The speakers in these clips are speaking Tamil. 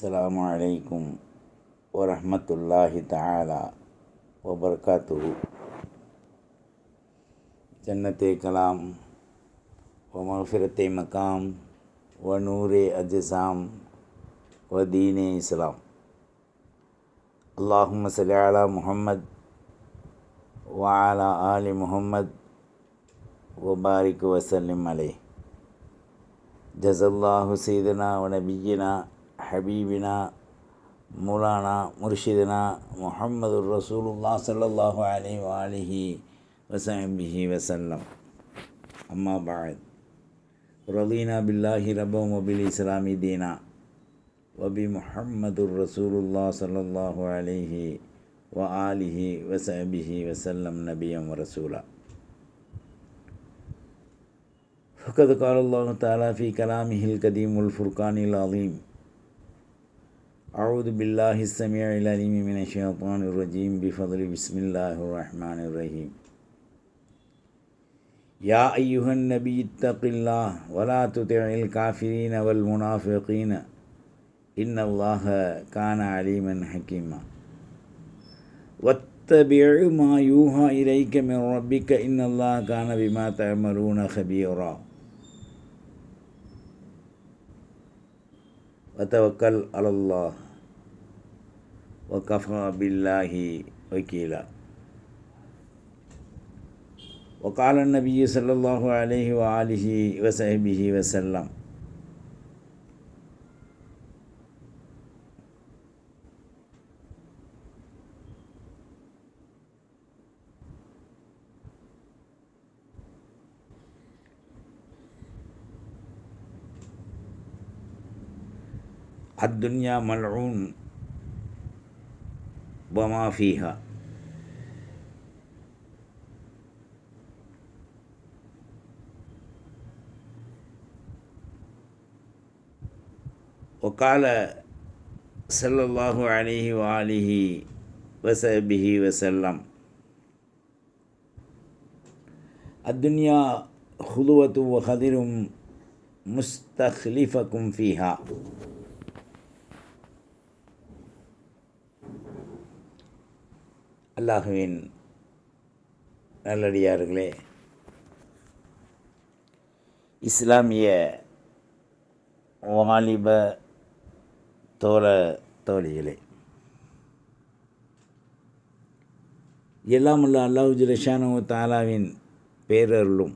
அஸ்ஸலாமு அலைக்கும் வரஹ்மத்துல்லாஹி தஆலா வபரகாத்துஹு. ஜன்னத்தே கலாம் வ மஃபிரத்தே மகாம் வ நூரே அஜ்ஸாம் வ தீனே இஸ்லாம். அல்லாஹும்ம ஸல்லி அலா முஹம்மத் வ அலா ஆலி முஹம்மத் வ பாரிக் வ ஸல்லிம் அலைஹி. ஜஸல்லாஹு சய்யிதனா வ நபிய்யினா ஹபீபினா மூலானா முர்ஷிதனா முஹம்மதுர் ரசூலுல்லாஹ் ஸல்லல்லாஹு அலைஹி வ ஆலிஹி வஸஹ்பிஹி வஸல்லம். அம்மா பஅத். ரலீனா பில்லாஹி ரப்பன் வ பில் இஸ்லாமி தீனா வ பி முஹம்மதுர் ரசூலுல்லாஹ் ஸல்லல்லாஹு அலைஹி வ ஆலிஹி வஸஹ்பிஹி வஸல்லம் நபிய்யன் வ ரசூலா. ஃபக்கத் கால அல்லாஹு தஆலா ஃபீ கலாமிஹில் கதீமுல் ஃபுர்கானில் அஸீம். அஊது பில்லாஹி ஸமீஇல் அலீம் மினஷ் ஷைத்தானிர் ரஜீம். பிஃபத்லி பிஸ்மில்லாஹிர் ரஹ்மானிர் ரஹீம். யா அய்யுஹன் நபி இத்தகில்லாஹ் வ லா துதிஇல் காஃபிரீன வல் முனாஃபிகீன இன்னல்லாஹ கான அலீமன் ஹக்கீமா. வத்தபிஉ மா யூஹா இலைக மின் ரப்பிக இன்னல்லாஹ கான பிமா தஅமலூன கபீரா. வதவக்கல் அலல்லாஹ் வகஃபா பில்லாஹி வக்கீலா. வகால நபியு ஸல்லல்லாஹு அலைஹி வ ஆலிஹி வஸஹ்பிஹி வஸல்லம். அத்துன்யா மல்ஊன் வமா ஃபீஹா. வகால ஸல்லல்லாஹு அலைஹி வ ஆலிஹி வஸஹ்பிஹி வஸல்லம். அத்துன்யா ஹுதுவத்து வ ஹதிரும் முஸ்தக்லிஃபக்கும் ஃபீஹா. அல்லாஹுவின் நல்லடியார்களே, இஸ்லாமிய வாலிப தோழ தோழிகளே, எல்லாம் உள்ள அல்லாஹு ஜல்ல ஷானஹு வ தஆலாவின் பேரருளும்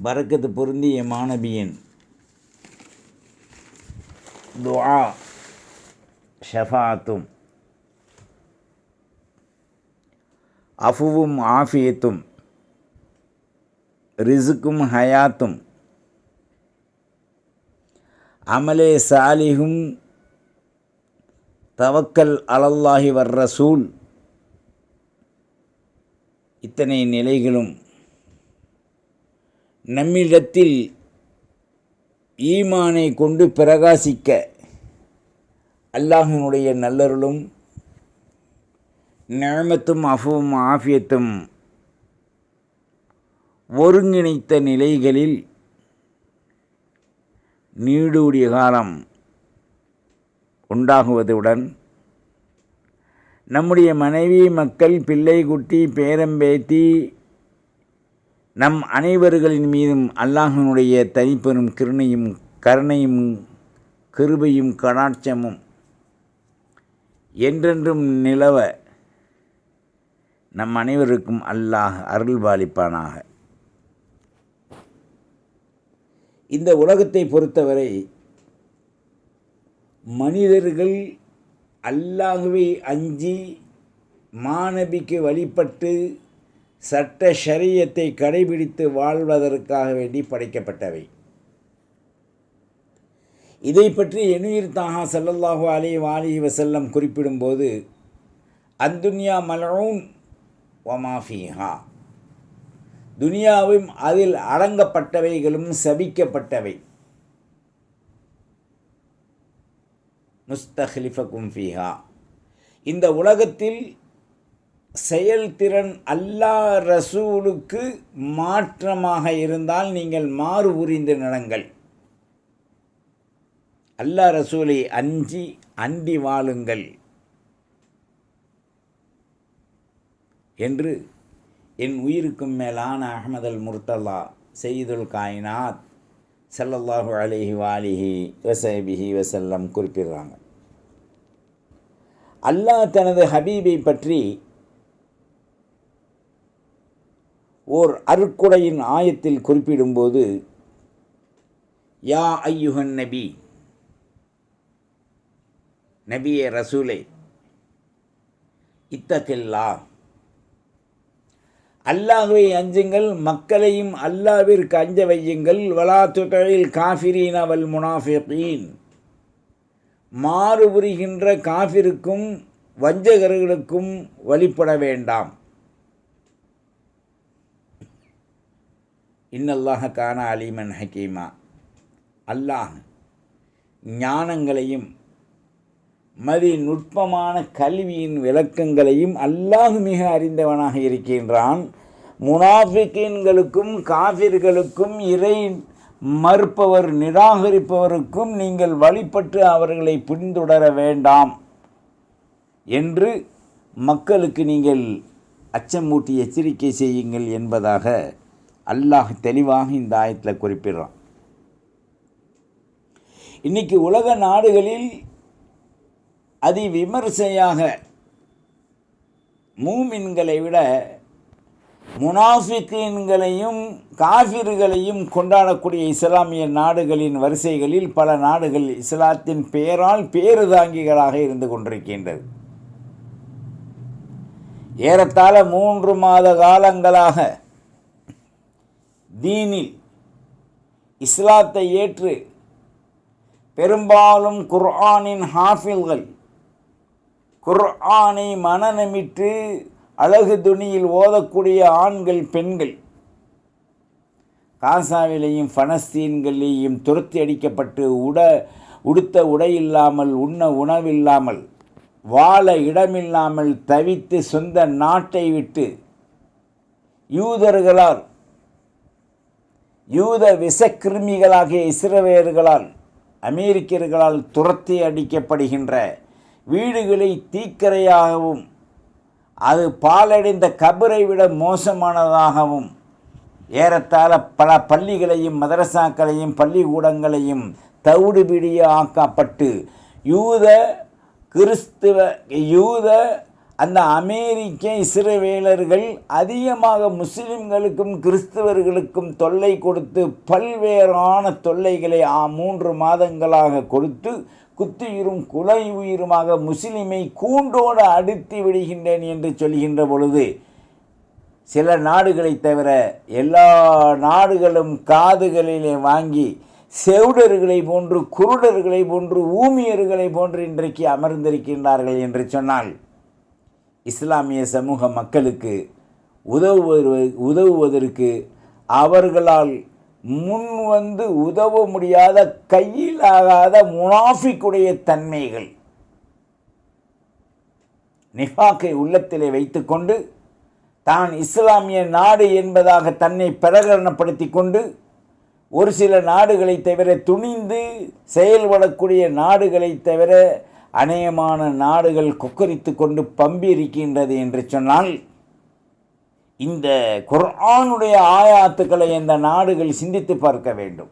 பரக்கத்து பொருந்திய மாநபியின் துஆ ஷஃபாஅத்தும் அஃவும் ஆஃபியத்தும் ரிஸ்க்கும் ஹயாத்தும் அமலே சாலிஹும் தவக்கல் அலல்லாஹி வர் ரசூல், இத்தனை நிலைகளும் நம்மிடத்தில் ஈமானை கொண்டு பிரகாசிக்க அல்லாஹினுடைய நல்லருளும் நிஅமத்தும் அஃவும் ஆஃபியத்தும் ஒருங்கிணைத்த நிலைகளில் நீடூடிய காலம் உண்டாகுவதுடன் நம்முடைய மனைவி, மக்கள், பிள்ளை, குட்டி, பேரம்பேத்தி நம் அனைவர்களின் மீதும் அல்லாஹினுடைய தனிப்பெரும் கருணையும் கிருபையும் கடாட்சமும் என்றென்றும் நிலவ நம் அனைவருக்கும் அல்லாஹ் அருள்பாலிப்பானாக. இந்த உலகத்தை பொறுத்தவரை மனிதர்கள் அல்லாஹ்வை அஞ்சி மாநபிக்கு வழிபட்டு சட்ட ஷரியத்தை கடைபிடித்து வாழ்வதற்காக வேண்டி படைக்கப்பட்டவை. இதை பற்றி எனுயிர் தாஹா ஸல்லல்லாஹு அலைஹி வ ஆலிஹி வஸல்லம் குறிப்பிடும்போது, அத்துன்யா மல்ஊன் வமா ஃபீஹா, துனியாவும் அதில் அடங்கப்பட்டவைகளும் சபிக்கப்பட்டவை. முஸ்தக்லிஃபக்கும் ஃபீஹா, இந்த உலகத்தில் செயல்திறன் அல்லாஹ் ரசூலுக்கு மாற்றமாக இருந்தால் நீங்கள் மாறு புரிந்து நடங்கள். அல்லாஹ் ரசூலை அண்டி வாழுங்கள் என்று என் உயிருக்கும் மேலான அஹ்மதுல் முர்தலா சையீதுல் காயினாத் ஸல்லல்லாஹு அலைஹி வஆலிஹி வஸஹ்பிஹி வஸல்லம் குறிப்பிடுறாங்க. அல்லாஹ் தனது ஹபீபை பற்றி ஓர் அருட்குடையின் ஆயத்தில் குறிப்பிடும்போது, யா ஐயுஹன் நபி, நபியே ரசூலே, இத்தகில்லா, அல்லாஹ்வை அஞ்சுங்கள், மக்களையும் அல்லாஹ்விற்கு அஞ்ச வையுங்கள். வலா துதஇல் காஃபிரீன வல் முனாஃபிகீன், மாறு புரிகின்ற காஃபிருக்கும் வஞ்சகர்களுக்கும் வழிபட வேண்டாம். இன்னல்லாஹ கான அலீமன் ஹக்கீமா, அல்லாஹ் ஞானங்களையும் நுட்பமான கல்வியின் விளக்கங்களையும் அல்லாஹ் மிக அறிந்தவனாக இருக்கின்றான். முனாஃபிகீன்களுக்கும் காஃபிர்களுக்கும் இறை மறுப்பவர் நிராகரிப்பவருக்கும் நீங்கள் வழிபட்டு அவர்களை பின்தொடர வேண்டாம் என்று மக்களுக்கு நீங்கள் அச்சமூட்டி எச்சரிக்கை செய்யுங்கள் என்பதாக அல்லாஹ் தெளிவாக இந்த ஆயத்தில் குறிப்பிடுறான். இன்றைக்கி உலக நாடுகளில் அதிவிமர்சையாக மூமின்களை விட முனாஃபிகீன்களையும் காஃபிர்களையும் கொண்டாடக்கூடிய இஸ்லாமிய நாடுகளின் வரிசைகளில் பல நாடுகள் இஸ்லாத்தின் பெயரால் பேருதாங்கிகளாக இருந்து கொண்டிருக்கின்றது. ஏறத்தாழ 3 மாத காலங்களாக தீனில் இஸ்லாத்தை ஏற்று பெரும்பாலும் குர்ஆனின் ஹாஃபில்கள், குர்ஆனை மனநமிட்டு அழகு துணியில் ஓதக்கூடிய ஆண்கள் பெண்கள் காசாவிலேயும் பலஸ்தீன்களிலேயும் துரத்தி அடிக்கப்பட்டு உடுத்த உடையில்லாமல் உண்ண உணவில்லாமல் வாழ இடமில்லாமல் தவித்து சொந்த நாட்டை விட்டு யூத விஷக்கிருமிகளாகிய இஸ்ரவேலர்களால் அமெரிக்கர்களால் துரத்தி அடிக்கப்படுகின்ற, வீடுகளை தீக்கரையாகவும் அது பாலடைந்த கபரை விட மோசமானதாகவும், ஏறத்தாழ பல பள்ளிகளையும் மதரசாக்களையும் பள்ளிக்கூடங்களையும் தவிடுபிடிய ஆக்கப்பட்டு யூத அந்த அமெரிக்க இஸ்ரவேலர்கள் அதிகமாக முஸ்லிம்களுக்கும் கிறிஸ்தவர்களுக்கும் தொல்லை கொடுத்து பல்வேறான தொல்லைகளை 3 மாதங்களாக கொடுத்து குத்துயிரும் குலை உயிருமாக முஸ்லிமை கூண்டோடு அடித்து விடுகின்றேன் என்று சொல்கின்ற பொழுது, சில நாடுகளை தவிர எல்லா நாடுகளும் காதுகளிலே வாங்கி செவிடர்களை போன்று குருடர்களை போன்று ஊமியர்களை போன்று இன்றைக்கு அமர்ந்திருக்கின்றார்கள் என்று சொன்னால், இஸ்லாமிய சமூக மக்களுக்கு உதவுவதற்கு அவர்களால் முன் வந்து உதவ முடியாத, கையிலாகாத முனாஃபிக்குடைய தன்மைகள், நிஃபாக்கை உள்ளத்திலே வைத்துக்கொண்டு தான் இஸ்லாமிய நாடு என்பதாக தன்னை பிரகடனப்படுத்தி கொண்டு ஒரு சில நாடுகளை தவிர துணிந்து செயல்படக்கூடிய நாடுகளை தவிர அநேகமான நாடுகள் கொக்கரித்து கொண்டு பம்பி இருக்கின்றது என்று சொன்னால், இந்த குர்ஆனுடைய ஆயாத்துக்களை இந்த நாடுகள் சிந்தித்து பார்க்க வேண்டும்.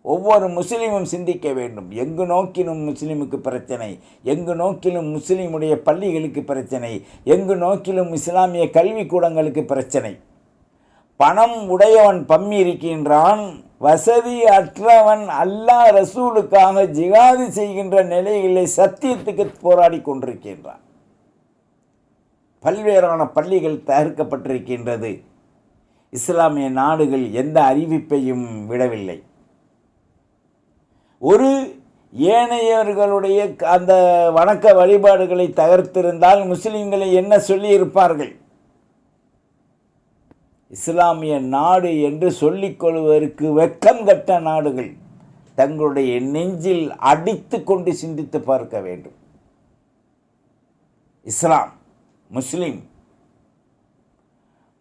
ஒவ்வொரு முஸ்லீமும் சிந்திக்க வேண்டும். எங்கு நோக்கிலும் முஸ்லீமுக்கு பிரச்சனை, எங்கு நோக்கிலும் முஸ்லீமுடைய பள்ளிகளுக்கு பிரச்சனை, எங்கு நோக்கிலும் இஸ்லாமிய கல்விக்கூடங்களுக்கு பிரச்சனை. பணம் உடையவன் பம்மி இருக்கின்றான், வசதி அற்றவன் அல்லாஹ் ரசூலுக்காக ஜிகாது செய்கின்ற நிலைகளை சத்தியத்துக்கு போராடி கொண்டிருக்கின்றான். பல்வேறான பள்ளிகள் தகர்க்கப்பட்டிருக்கின்றது. இஸ்லாமிய நாடுகள் எந்த அறிவிப்பையும் விடவில்லை. ஒரு ஏனையவர்களுடைய அந்த வணக்க வழிபாடுகளை தகர்த்திருந்தால் முஸ்லிம்களை என்ன சொல்லியிருப்பார்கள்? இஸ்லாமிய நாடு என்று சொல்லிக்கொள்வதற்கு வெட்கம் கட்ட நாடுகள் தங்களுடைய நெஞ்சில் அடித்து கொண்டு சிந்தித்து பார்க்க வேண்டும். இஸ்லாம், முஸ்லிம்,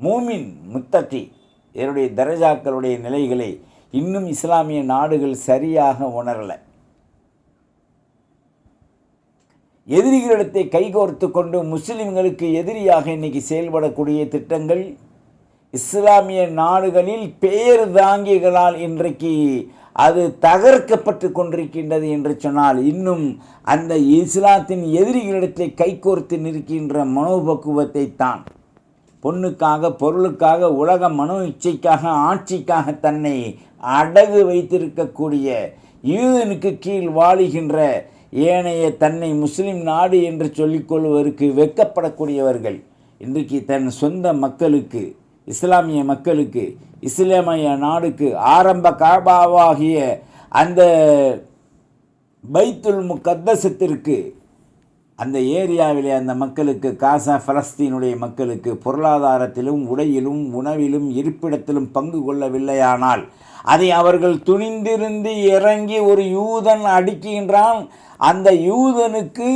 மூமின், முத்தகி இதனுடைய தரஜாக்களுடைய நிலைகளை இன்னும் இஸ்லாமிய நாடுகள் சரியாக உணரலை. எதிரிகளிடத்தை கைகோர்த்து கொண்டு முஸ்லிம்களுக்கு எதிரியாக இன்றைக்கி செயல்படக்கூடிய திட்டங்கள் இஸ்லாமிய நாடுகளில் பேர் தாங்கிகளால் இன்றைக்கு அது தகர்க்கப்பட்டு கொண்டிருக்கின்றது என்று சொன்னால், இன்னும் அந்த இஸ்லாத்தின் எதிரிகளிடத்தை கைகோர்த்து நிற்கின்ற மனோபக்குவத்தை தான் பொண்ணுக்காக பொருளுக்காக உலக மனோ இச்சைக்காக ஆட்சிக்காக தன்னை அடகு வைத்திருக்கக்கூடிய யூதனுக்கு கீழ் வாழுகின்ற ஏனைய தன்னை முஸ்லிம் நாடு என்று சொல்லிக்கொள்வதற்கு வெட்கப்படக்கூடியவர்கள் இன்றைக்கு தன் சொந்த மக்களுக்கு, இஸ்லாமிய மக்களுக்கு, இஸ்லாமிய நாடுக்கு ஆரம்ப காபாவாகிய அந்த பைத்துல் முகத்தஸத்திற்கு அந்த ஏரியாவிலே அந்த மக்களுக்கு, காசா பலஸ்தீனுடைய மக்களுக்கு பொருளாதாரத்திலும் உடையிலும் உணவிலும் இருப்பிடத்திலும் பங்கு கொள்ளவில்லையானால் அதை அவர்கள் துணிந்திருந்து இறங்கி ஒரு யூதன் அடிக்கின்றான். அந்த யூதனுக்கு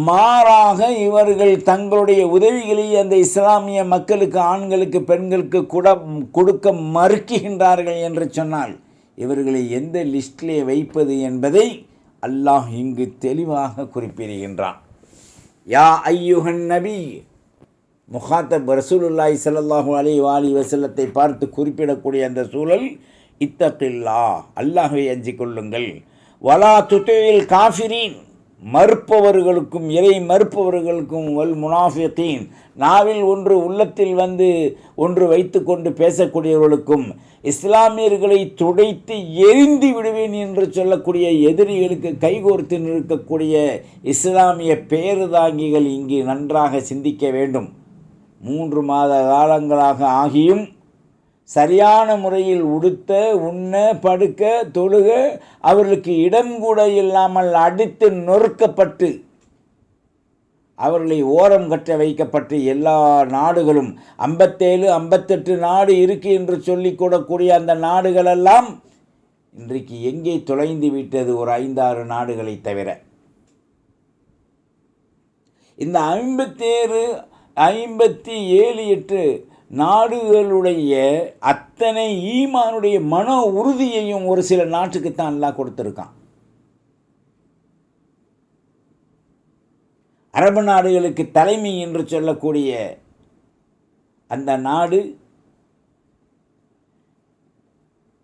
மாறாக இவர்கள் தங்களுடைய உதவிகளை அந்த இஸ்லாமிய மக்களுக்கு, ஆண்களுக்கு, பெண்களுக்கு கொடுக்க மறுக்கின்றார்கள் என்று சொன்னால் இவர்களை எந்த லிஸ்டிலே வைப்பது என்பதை அல்லாஹ் இங்கு தெளிவாக குறிப்பிடுகின்றான். யா ஐயுஹன் நபி, முஹாத்தப் ரசூலுல்லாஹி ஸல்லல்லாஹு அலைஹி வஸல்லத்தை பார்த்து குறிப்பிடக்கூடிய அந்த சூழல், இத்தகில்லா, அல்லாஹ்வை அஞ்சிக் கொள்ளுங்கள். வலா துதிஇல் காஃபிரீன், மறுப்பவர்களுக்கும் இறை மறுப்பவர்களுக்கும், வல் முனாஃபிகீன், நாவில் ஒன்று உள்ளத்தில் ஒன்று வைத்து கொண்டு பேசக்கூடியவர்களுக்கும், இஸ்லாமியர்களை துடைத்து எரிந்து விடுவேன் என்று சொல்லக்கூடிய எதிரிகளுக்கு கைகோர்த்து நிற்கக்கூடிய இஸ்லாமிய பேருதாங்கிகள் இங்கு நன்றாக சிந்திக்க வேண்டும். 3 மாத காலங்களாக ஆகியும் சரியான முறையில் உடுத்த, உண்ண, படுக்க, தொழுக அவர்களுக்கு இடம் கூட இல்லாமல் அடித்து நொறுக்கப்பட்டு அவர்களை ஓரம் கட்ட வைக்கப்பட்டு எல்லா நாடுகளும் 57, 58 நாடு இருக்கு என்று சொல்லிக் கூடக்கூடிய அந்த நாடுகளெல்லாம் இன்றைக்கு எங்கே தொலைந்து விட்டது? ஒரு 5-6 நாடுகளை தவிர. இந்த 57, 58 நாடுகளுடைய அத்தனை ஈமானுடைய மன உறுதியையும் ஒரு சில நாட்டுக்குத்தான் அல்லாஹ் கொடுத்துருக்கான். அரபு நாடுகளுக்கு தலைமை என்று சொல்லக்கூடிய அந்த நாடு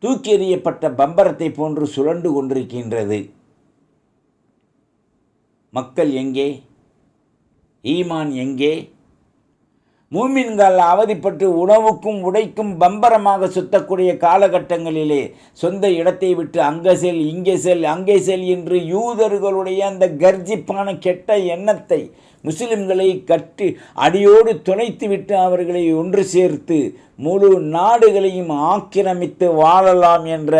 தூக்கி எறியப்பட்ட பம்பரத்தை போன்று சுழண்டு கொண்டிருக்கின்றது. மக்கள் எங்கே? ஈமான் எங்கே? மூமின்கள் அவதிப்பட்டு உணவுக்கும் உடைக்கும் பம்பரமாக சுத்தக்கூடிய காலகட்டங்களிலே சொந்த இடத்தை விட்டு அங்கே செல், இங்கே செல், அங்கே செல் என்று யூதர்களுடைய அந்த கர்ஜிப்பான கெட்ட எண்ணத்தை முஸ்லிம்களை கட்டி அடியோடு துளைத்து விட்டு அவர்களை ஒன்று சேர்த்து முழு நாடுகளையும் ஆக்கிரமித்து வாழலாம் என்ற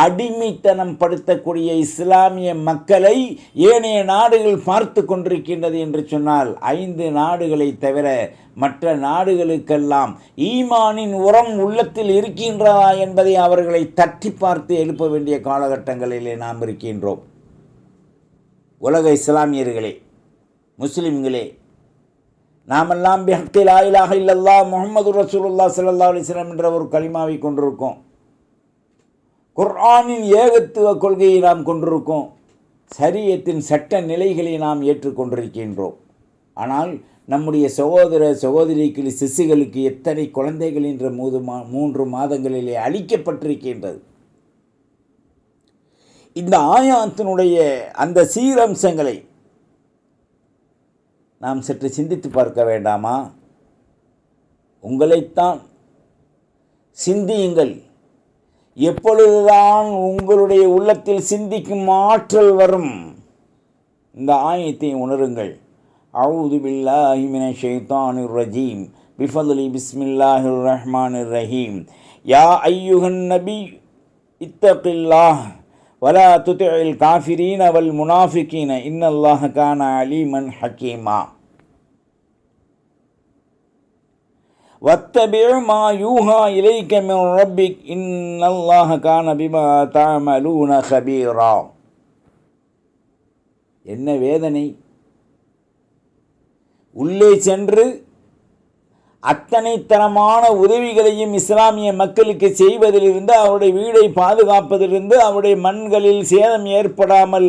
அடிமைத்தனம் படுத்தக்கூடிய இஸ்லாமிய மக்களை ஏனைய நாடுகள் பார்த்து கொண்டிருக்கின்றது என்று சொன்னால் 5 நாடுகளை தவிர மற்ற நாடுகளுக்கெல்லாம் ஈமானின் உரம் உள்ளத்தில் இருக்கின்றதா என்பதை அவர்களை தட்டி பார்த்து எழுப்ப வேண்டிய காலகட்டங்களிலே நாம் இருக்கின்றோம். உலக இஸ்லாமியர்களே, முஸ்லிம்களே, நாமெல்லாம் பிஹக்கி லா இலாஹ இல்லல்லாஹ் முஹம்மது ரசூலுல்லாஹ் ஸல்லல்லாஹு அலைஹி வஸல்லம் என்ற ஒரு கலிமாவை கொண்டிருக்கோம். குர்ஆனின் ஏகத்துவ கொள்கையை நாம் கொண்டிருக்கோம். ஷரியத்தின் சட்ட நிலைகளை நாம் ஏற்றுக்கொண்டிருக்கின்றோம். ஆனால் நம்முடைய சகோதர சகோதரிக்கு, சிசுகளுக்கு எத்தனை குழந்தைகள் என்ற 3 மாதங்களிலே அளிக்கப்பட்டிருக்கின்றது. இந்த ஆயாத்தினுடைய அந்த சீரம்சங்களை நாம் சற்று சிந்தித்து பார்க்க வேண்டாமா? உங்களைத்தான் சிந்தியுங்கள். எப்பொழுதுதான் உங்களுடைய உள்ளத்தில் சிந்திக்கும் ஆற்றல் வரும்? இந்த ஆயத்தை உணருங்கள். அஊது பில்லாஹி மினஷ் ஷைத்தானிர் ரஜீம் பிஃபத்லி பிஸ்மில்லாஹிர் ரஹ்மானிர் ரஹீம். யா ஐயுஹன் நபி இத்தகில்லாஹ் வலா துதிஇல் காஃபிரீன வல் முனாஃபிகீன இன்னல்லாஹ கான அலீமன் ஹக்கீமா. வத்தபிஉ மா யூஹா இலைக மின் ரப்பிக் இன்னல்லாஹ கான பிமா தஅமலூன கபீரா. என்ன வேதனை! உள்ளே சென்று அத்தனை தரமான உதவிகளையும் இஸ்லாமிய மக்களுக்கு செய்வதிலிருந்து, அவருடைய வீடை பாதுகாப்பதிலிருந்து, அவருடைய மண்களில் சேதம் ஏற்படாமல்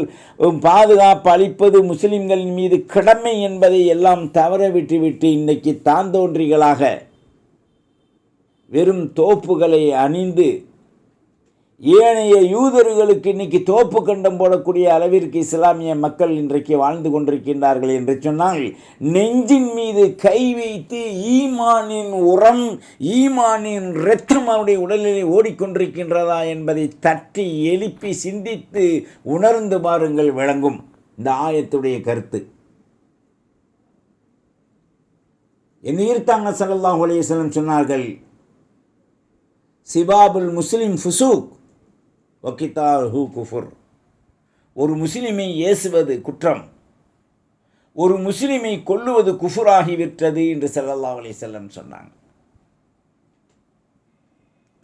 பாதுகாப்பு அளிப்பது முஸ்லிம்களின் மீது கடமை என்பதை எல்லாம் தவற விட்டுவிட்டு இன்றைக்கு தாந்தோன்றிகளாக வெறும் தோப்புகளை அணிந்து ஏனைய யூதர்களுக்கு இன்னைக்கு தோப்பு கண்டம் போடக்கூடிய அளவிற்கு இஸ்லாமிய மக்கள் இன்றைக்கு வாழ்ந்து கொண்டிருக்கின்றார்கள் என்று சொன்னால், நெஞ்சின் மீது கை வைத்து ஈமானின் உரம், ஈமானின் இரத்தம் அவருடைய உடலிலே ஓடிக்கொண்டிருக்கின்றதா என்பதை தட்டி எழுப்பி சிந்தித்து உணர்ந்து பாருங்கள், விளங்கும் இந்த ஆயத்துடைய கருத்து. என்ன ஈர்த்தாங்க ஸல்லல்லாஹு அலைஹி வஸல்லம் சொன்னார்கள், சிபாபுல் முஸ்லிம் ஃபுசூக் வகிதாஹு குஃபுர். ஒரு முஸ்லிமை ஏசுவது குற்றம், ஒரு முஸ்லிமை கொல்லுவது குஃபுராகிவிட்டது என்று ஸல்லல்லாஹு அலைஹி வஸல்லம் சொன்னாங்க.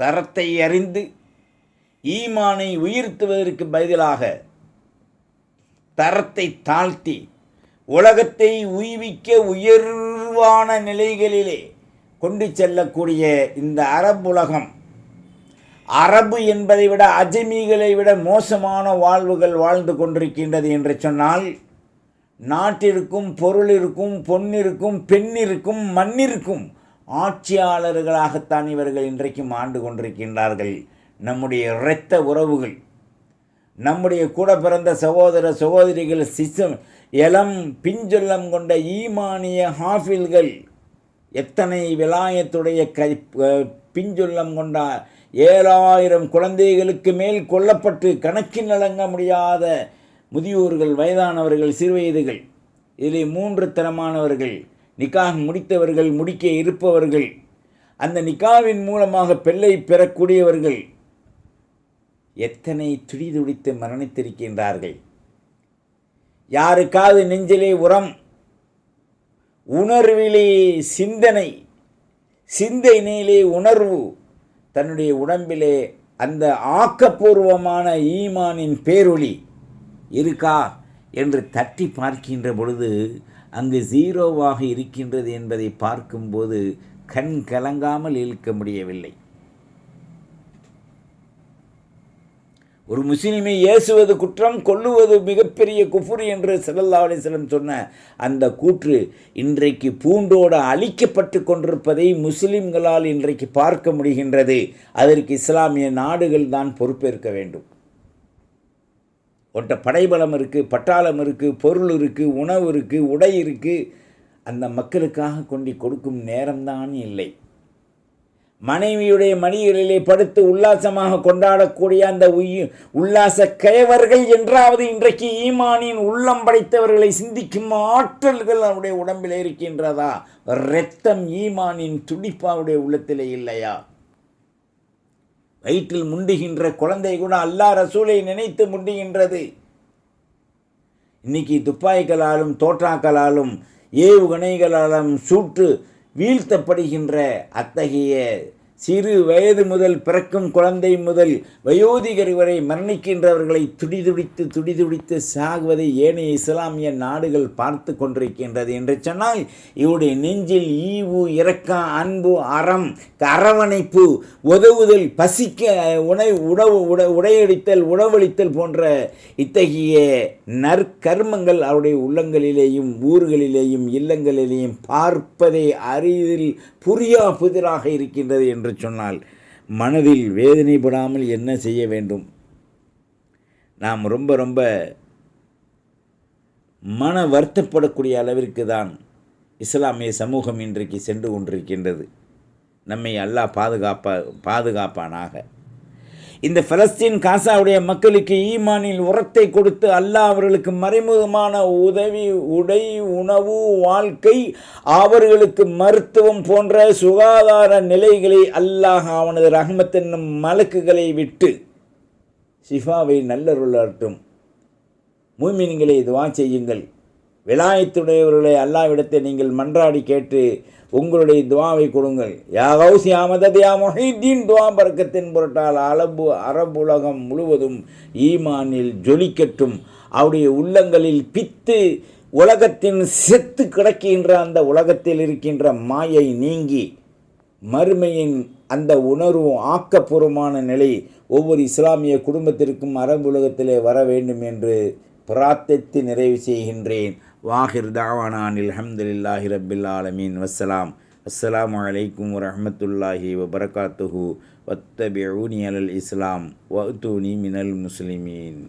தரத்தை அறிந்து ஈமானை உயர்த்துவதற்கு பதிலாக தரத்தை தாழ்த்தி உலகத்தை உய்விக்க உயர்வான நிலைகளிலே கொண்டு செல்லக்கூடிய இந்த அரபுலகம், அரபு என்பதை விட அஜமிகளை விட மோசமான வாழ்வுகள் வாழ்ந்து கொண்டிருக்கின்றது என்று சொன்னால், நாட்டிற்கும் பொருளிற்கும் பொன்னிற்கும் பெண்ணிற்கும் மண்ணிற்கும் ஆட்சியாளர்களாகத்தான் இவர்கள் இன்றைக்கும் ஆண்டு கொண்டிருக்கின்றார்கள். நம்முடைய இரத்த உறவுகள், நம்முடைய கூட பிறந்த சகோதர சகோதரிகள், இளம் பிஞ்சொல்லம் கொண்ட ஈமானிய ஹாஃபில்கள், எத்தனை விலாயத்துடைய பிஞ்சொல்லம் கொண்ட 7000 குழந்தைகளுக்கு மேல் கொல்லப்பட்டு கணக்கில் அடங்க முடியாத முதியோர்கள், வயதானவர்கள், சிறுவயதுகள், இதிலே 3 தரமானவர்கள், நிக்காஹ் முடித்தவர்கள், முடிக்க இருப்பவர்கள், அந்த நிக்காவின் மூலமாக பிள்ளை பெறக்கூடியவர்கள் எத்தனை துடிதுடித்து மரணித்திருக்கின்றார்கள். யாருக்காவது நெஞ்சிலே உரம், உணர்விலே சிந்தனை, சிந்தனையிலே உணர்வு, தன்னுடைய உடம்பிலே அந்த ஆக்கப்பூர்வமான ஈமானின் பேரொளி இருக்கா என்று தட்டி பார்க்கின்ற பொழுது அங்கு ஜீரோவாக இருக்கின்றது என்பதை பார்க்கும்போது கண் கலங்காமல் இழுக்க முடியவில்லை. ஒரு முஸ்லிமை ஏசுவது குற்றம், கொல்லுவது மிகப்பெரிய குஃபுர் என்று ஸல்லல்லாஹு அலைஹி வஸல்லம் சொன்ன அந்த கூற்று இன்றைக்கு பூண்டோடு அழிக்கப்பட்டு கொண்டிருப்பதை முஸ்லிம்களால் இன்றைக்கு பார்க்க முடிகின்றது. அதற்கு இஸ்லாமிய நாடுகள் தான் பொறுப்பேற்க வேண்டும். ஒன்றை படைபலம் இருக்குது, பட்டாளம் இருக்குது, பொருள் இருக்குது, உணவு இருக்குது, உடை இருக்குது. அந்த மக்களுக்காக கொண்டு கொடுக்கும் நேரம்தான் இல்லை. மனைவியுடைய மடிகளிலே படுத்து உல்லாசமாக கொண்டாடக்கூடிய அந்த உல்லாச கயவர்கள் என்றாவது இன்றைக்கு ஈமானின் உள்ளம் படைத்தவர்களை சிந்திக்கும் ஆற்றல்கள் அவருடைய உடம்பில் இருக்கின்றதா? இரத்தம், ஈமானின் துடிப்பு அவருடைய உள்ளத்திலே இல்லையா? வயிற்றில் முண்டுகின்ற குழந்தை கூட அல்லாஹ் ரசூலை நினைத்து முண்டுகின்றது. இன்னைக்கு துப்பாக்கிகளாலும் தோட்டாக்களாலும் ஏவுகணைகளாலும் சுட்டு வீழ்த்தப்படுகின்ற அத்தகைய சிறு வயது முதல் பிறக்கும் குழந்தை முதல் வயோதிகர் வரை மரணிக்கின்றவர்களை துடிதுடித்து சாகுவதை ஏனைய இஸ்லாமிய நாடுகள் பார்த்து கொண்டிருக்கின்றது என்று சொன்னால், இவருடைய நெஞ்சில் ஈவு, இரக்கம், அன்பு, அறம், அரவணைப்பு, உதவுதல், பசிக்க உடையடித்தல், உணவளித்தல் போன்ற இத்தகைய நற்கர்மங்கள் அவருடைய உள்ளங்களிலேயும் ஊர்களிலேயும் இல்லங்களிலேயும் பார்ப்பதை அறிவில் புதிராக இருக்கின்றது என்று சொன்னால், மனதில் வேதனைப்படாமல் என்ன செய்ய வேண்டும்? நாம் ரொம்ப மன வருத்தப்படக்கூடிய அளவிற்கு தான் இஸ்லாமிய சமூகம் இன்றைக்கு சென்று கொண்டிருக்கின்றது. நம்மை அல்லாஹ் பாதுகாப்பானாக. இந்த பலஸ்தீன் காசாவுடைய மக்களுக்கு ஈமானில் உரத்தை கொடுத்து அல்லாஹ் அவர்களுக்கு மறைமுகமான உதவி, உடை, உணவு, வாழ்க்கை, அவர்களுக்கு மருத்துவம் போன்ற சுகாதார நிலைகளை அல்லாஹ் அவனது ரஹ்மத் என்னும் மலக்குகளை விட்டு ஷிஃபாவை நல்லருளட்டும். மூமின்களை துஆ செய்யுங்கள். விலாயத்துடையவர்களை அல்லாஹ்விடத்தை நீங்கள் மன்றாடி கேட்டு உங்களுடைய துவாவை கொடுங்கள். யா கௌஸ் யா மதத் யா முஹீதீன் துவா பரக்கத்தின் பொருட்டால் அரபுலகம் முழுவதும் ஈமானில் ஜொலிக்கட்டும். அவருடைய உள்ளங்களில் பித்து உலகத்தின் செத்து கிடக்கின்ற அந்த உலகத்தில் இருக்கின்ற மாயை நீங்கி மறுமையின் அந்த உணர்வும் ஆக்கப்பூர்வமான நிலை ஒவ்வொரு இஸ்லாமிய குடும்பத்திற்கும் அரபு உலகத்திலே வர வேண்டும் என்று பிரார்த்தித்து நிறைவு செய்கின்றேன். வாஹிர் தாவானானில் அல்ஹம்துலில்லாஹி ரப்பில் ஆலமீன். வஸ்ஸலாம். அஸ்ஸலாமு அலைக்கும் வரஹ்மத்துல்லாஹி வபரகாத்துஹு வத்தபிஊனி அலல் இஸ்லாம் வஅத்தூனி மினல் முஸ்லிமீன்.